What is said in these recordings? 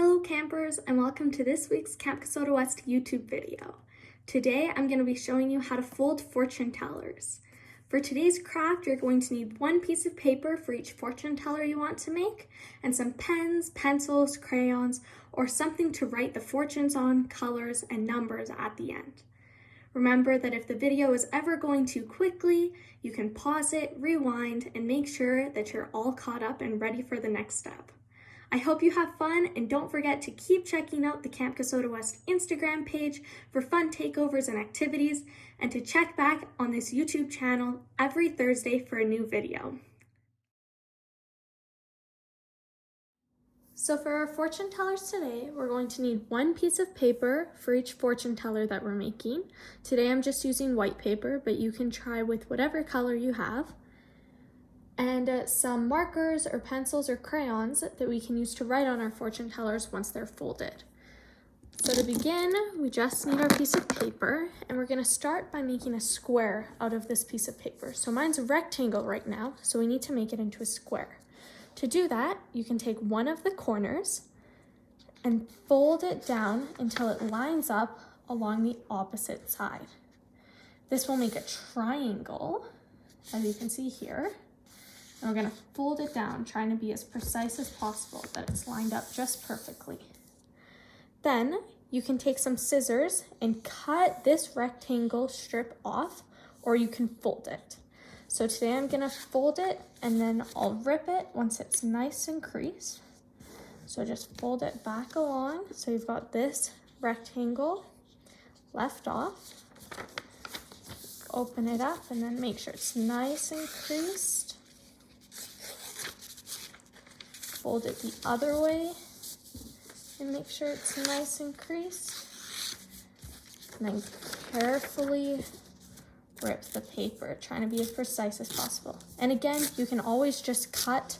Hello campers and welcome to this week's Camp Kasota West YouTube video. Today I'm going to be showing you how to fold fortune tellers. For today's craft you're going to need one piece of paper for each fortune teller you want to make and some pens, pencils, crayons, or something to write the fortunes on, colors, and numbers at the end. Remember that if the video is ever going too quickly, you can pause it, rewind, and make sure that you're all caught up and ready for the next step. I hope you have fun, and don't forget to keep checking out the Camp Kasota West Instagram page for fun takeovers and activities, and to check back on this YouTube channel every Thursday for a new video. So for our fortune tellers today, we're going to need one piece of paper for each fortune teller that we're making. Today I'm just using white paper, but you can try with whatever color you have. And some markers or pencils or crayons that we can use to write on our fortune tellers once they're folded. So to begin, we just need our piece of paper, and we're going to start by making a square out of this piece of paper. So mine's a rectangle right now, so we need to make it into a square. To do that, you can take one of the corners and fold it down until it lines up along the opposite side. This will make a triangle, as you can see here. And we're going to fold it down, trying to be as precise as possible that it's lined up just perfectly. Then you can take some scissors and cut this rectangle strip off, or you can fold it. So today I'm going to fold it and then I'll rip it once it's nice and creased. So just fold it back along so you've got this rectangle left off. Open it up and then make sure it's nice and creased. Fold it the other way and make sure it's nice and creased. And then carefully rip the paper, trying to be as precise as possible. And again, you can always just cut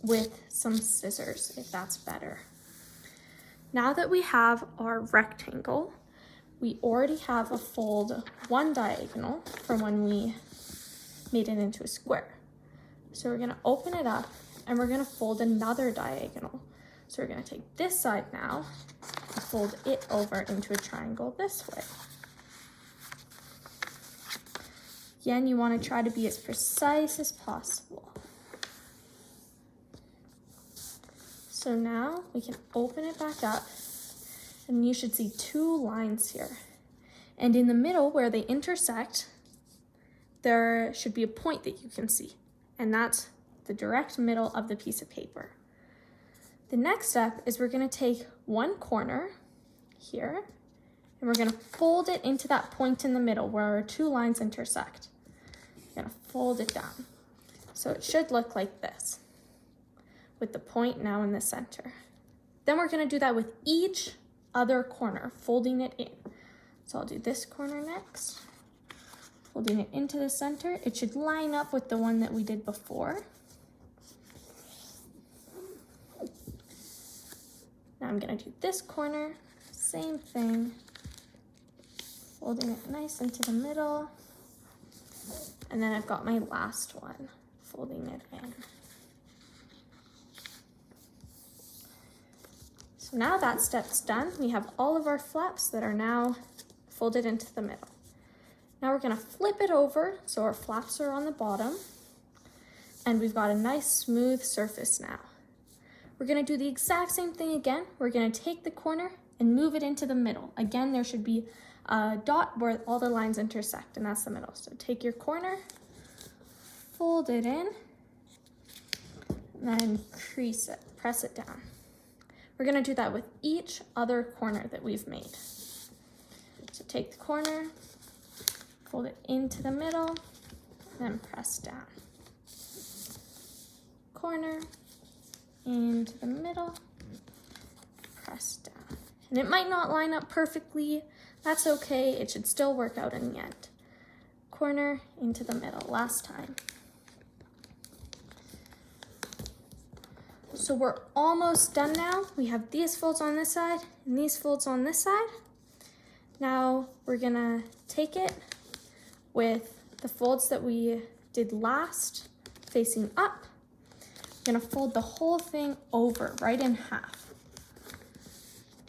with some scissors if that's better. Now that we have our rectangle, we already have a fold one diagonal from when we made it into a square. So we're going to open it up and we're going to fold another diagonal. So we're going to take this side now and fold it over into a triangle this way. Again, you want to try to be as precise as possible. So now we can open it back up and you should see two lines here. And in the middle where they intersect, there should be a point that you can see, and that's the direct middle of the piece of paper. The next step is we're going to take one corner here and we're going to fold it into that point in the middle where our two lines intersect. We're going to fold it down. So it should look like this, with the point now in the center. Then we're going to do that with each other corner, folding it in. So I'll do this corner next, folding it into the center. It should line up with the one that we did before. Now I'm going to do this corner, same thing, folding it nice into the middle. And then I've got my last one, folding it in. So now that step's done, we have all of our flaps that are now folded into the middle. Now we're going to flip it over so our flaps are on the bottom, and we've got a nice smooth surface now. We're going to do the exact same thing again. We're going to take the corner and move it into the middle. Again, there should be a dot where all the lines intersect, and that's the middle. So take your corner, fold it in, and then crease it, press it down. We're going to do that with each other corner that we've made. So take the corner, fold it into the middle, and then press down. Corner, into the middle, press down. And it might not line up perfectly. That's okay. It should still work out in the end. Corner, into the middle, last time. So we're almost done now. We have these folds on this side and these folds on this side. Now we're gonna take it with the folds that we did last facing up. We're gonna fold the whole thing over right in half.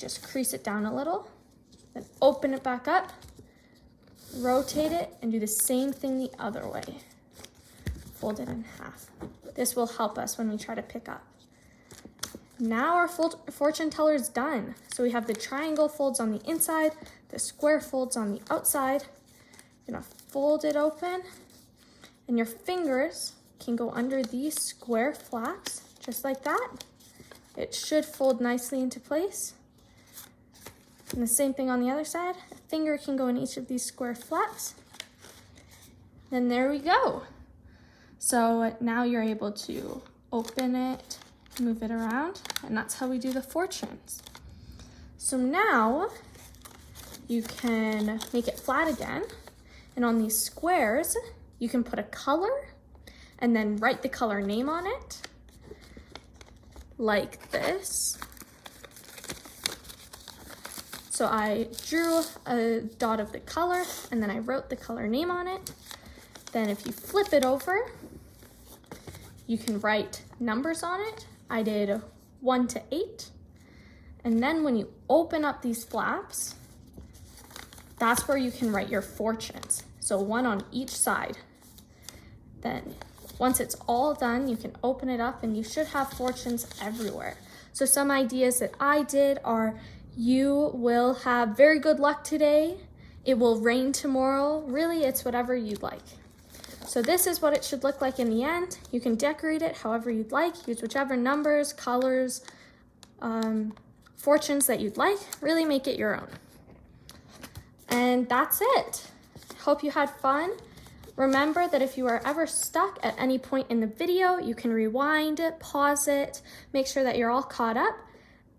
just crease it down a little, then open it back up, rotate it, and do the same thing the other way. Fold it in half. This will help us when we try to pick up. Now our fortune teller is done. So we have the triangle folds on the inside, the square folds on the outside. You're gonna fold it open, and your fingers can go under these square flaps, just like that. It should fold nicely into place. And the same thing on the other side. A finger can go in each of these square flaps. Then there we go. So now you're able to open it, move it around, and that's how we do the fortunes. So now you can make it flat again, and on these squares, you can put a color and then write the color name on it, like this. So I drew a dot of the color, and then I wrote the color name on it. Then if you flip it over, you can write numbers on it. I did 1 to 8. And then when you open up these flaps, that's where you can write your fortunes. So 1 on each side. Then once it's all done, you can open it up and you should have fortunes everywhere. So some ideas that I did are, you will have very good luck today. It will rain tomorrow. Really, it's whatever you'd like. So this is what it should look like in the end. You can decorate it however you'd like. Use whichever numbers, colors, fortunes that you'd like. Really make it your own. And that's it. Hope you had fun. Remember that if you are ever stuck at any point in the video, you can rewind it, pause it, make sure that you're all caught up,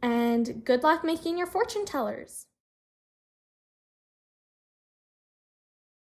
and good luck making your fortune tellers.